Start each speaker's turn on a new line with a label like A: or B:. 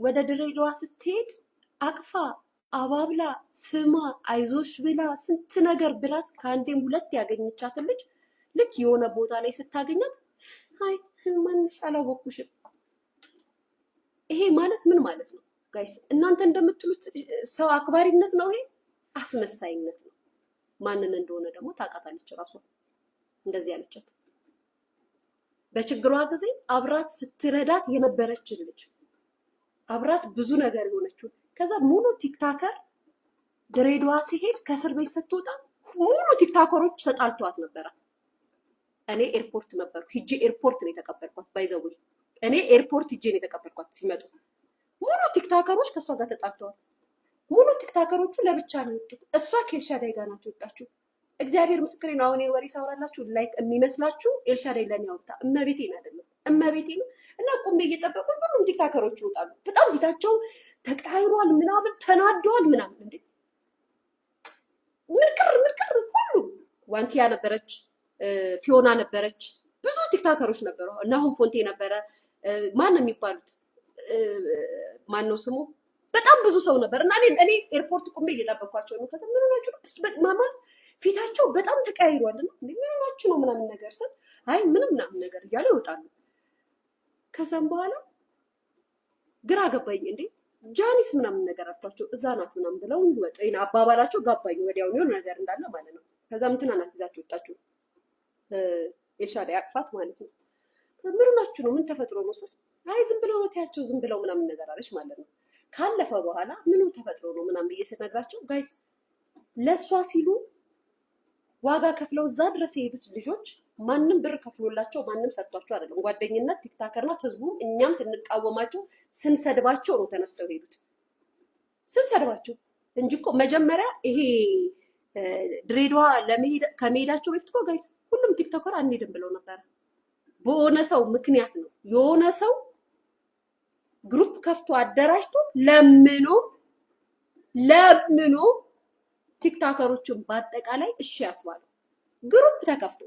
A: ወደ ድሬዳዋ ስትሄድ አቅፋ አባብላ ስማ አይዞሽ ብላ ስንት ነገር ብላት ከአንዴም ሁለት ያገኘቻትን ልጅ ልክ የሆነ ቦታ ላይ ስታገኛት አይ ማንሽ አላወኩሽም። ይሄ ማለት ምን ማለት ነው ጋይስ? እናንተ እንደምትሉት ሰው አክባሪነት ነው ይሄ? አስመሳይነት ነው። ማንን እንደሆነ ደግሞ ታውቃታለች ራሷ እንደዚህ ያለቻት። በችግሯ ጊዜ አብራት ስትረዳት የነበረች ልጅ አብራት ብዙ ነገር የሆነችው ከዛ ሙሉ ቲክታከር ድሬዳዋ ሲሄድ ከእስር ቤት ስትወጣ ሙሉ ቲክታከሮች ተጣልተዋት ነበረ። እኔ ኤርፖርት ነበርኩ ሂጄ ኤርፖርት ነው የተቀበልኳት። ባይዘው እኔ ኤርፖርት ሂጄ ነው የተቀበልኳት። ሲመጡ ሙሉ ቲክታከሮች ከሷ ጋር ተጣልተዋል። ሙሉ ቲክታከሮቹ ለብቻ ነው የወጡት። እሷ ከኤልሻዳይ ጋር ናት የወጣችው። እግዚአብሔር ምስክሬ ነው። አሁን ወሬ ሳወራላችሁ ላይክ የሚመስላችሁ ኤልሻዳይ ለኔ ያወጣ እመቤቴን አይደለም እመቤቴን እና ቁሜ እየጠበቁ ሁሉም ቲክታከሮች ይወጣሉ። በጣም ፊታቸው ተቀያይሯል ምናምን ተናደዋል ምናምን። እንዴ ምርቅር ሁሉ ዋንቲያ ነበረች፣ ፊዮና ነበረች፣ ብዙ ቲክታከሮች ነበሩ። እና አሁን ፎንቴ ነበረ። ማን ነው የሚባሉት? ማን ነው ስሙ? በጣም ብዙ ሰው ነበር። እና እኔ ኤርፖርት ቁሜ እየጠበኳቸው ነው። ከዛ ምን ሆናችሁ ነው ማማል ፊታቸው በጣም ተቀያይሯል እና ምን ሆናችሁ ነው ምናምን ነገር ስል አይ ምንም ምናምን ነገር እያሉ ይወጣሉ። ከዛም በኋላ ግራ ገባኝ። እንዴ ጃኒስ ምናምን ነገር አጥቷቸው እዛ ናት ምናምን ብለው ወጡ። ይሄን አባባላቸው ጋባኝ። ወዲያው ነው ነገር እንዳለ ማለት ነው። ከዛም እንትና ናት ይዛችሁ ወጣችሁ ኤልሻዳይ አቅፋት ማለት ነው። ምን ሆናችሁ ነው ምን ተፈጥሮ ነው ስል አይ ዝም ብለው ነው ታያቸው ዝም ብለው ምናምን ነገር አለች ማለት ነው። ካለፈ በኋላ ምን ተፈጥሮ ነው ምናምን ብዬ ስነግራቸው ጋይስ ለሷ ሲሉ ዋጋ ከፍለው እዛ ድረስ የሄዱት ልጆች ማንም ብር ከፍሎላቸው ማንም ሰጥቷቸው አይደለም። ጓደኝነት ቲክታከርናት ህዝቡ እኛም ስንቃወማቸው ስንሰድባቸው ነው ተነስተው ሄዱት። ስንሰድባቸው እንጂ እኮ መጀመሪያ ይሄ ድሬዳዋ ከመሄዳቸው በፊት እኮ ጋይስ ሁሉም ቲክቶከር አንሄድም ብለው ነበር። በሆነ ሰው ምክንያት ነው የሆነ ሰው ግሩፕ ከፍቶ አደራጅቶ ለምኖ ቲክታከሮችን በአጠቃላይ እሺ ያስባሉ። ግሩፕ ተከፍቶ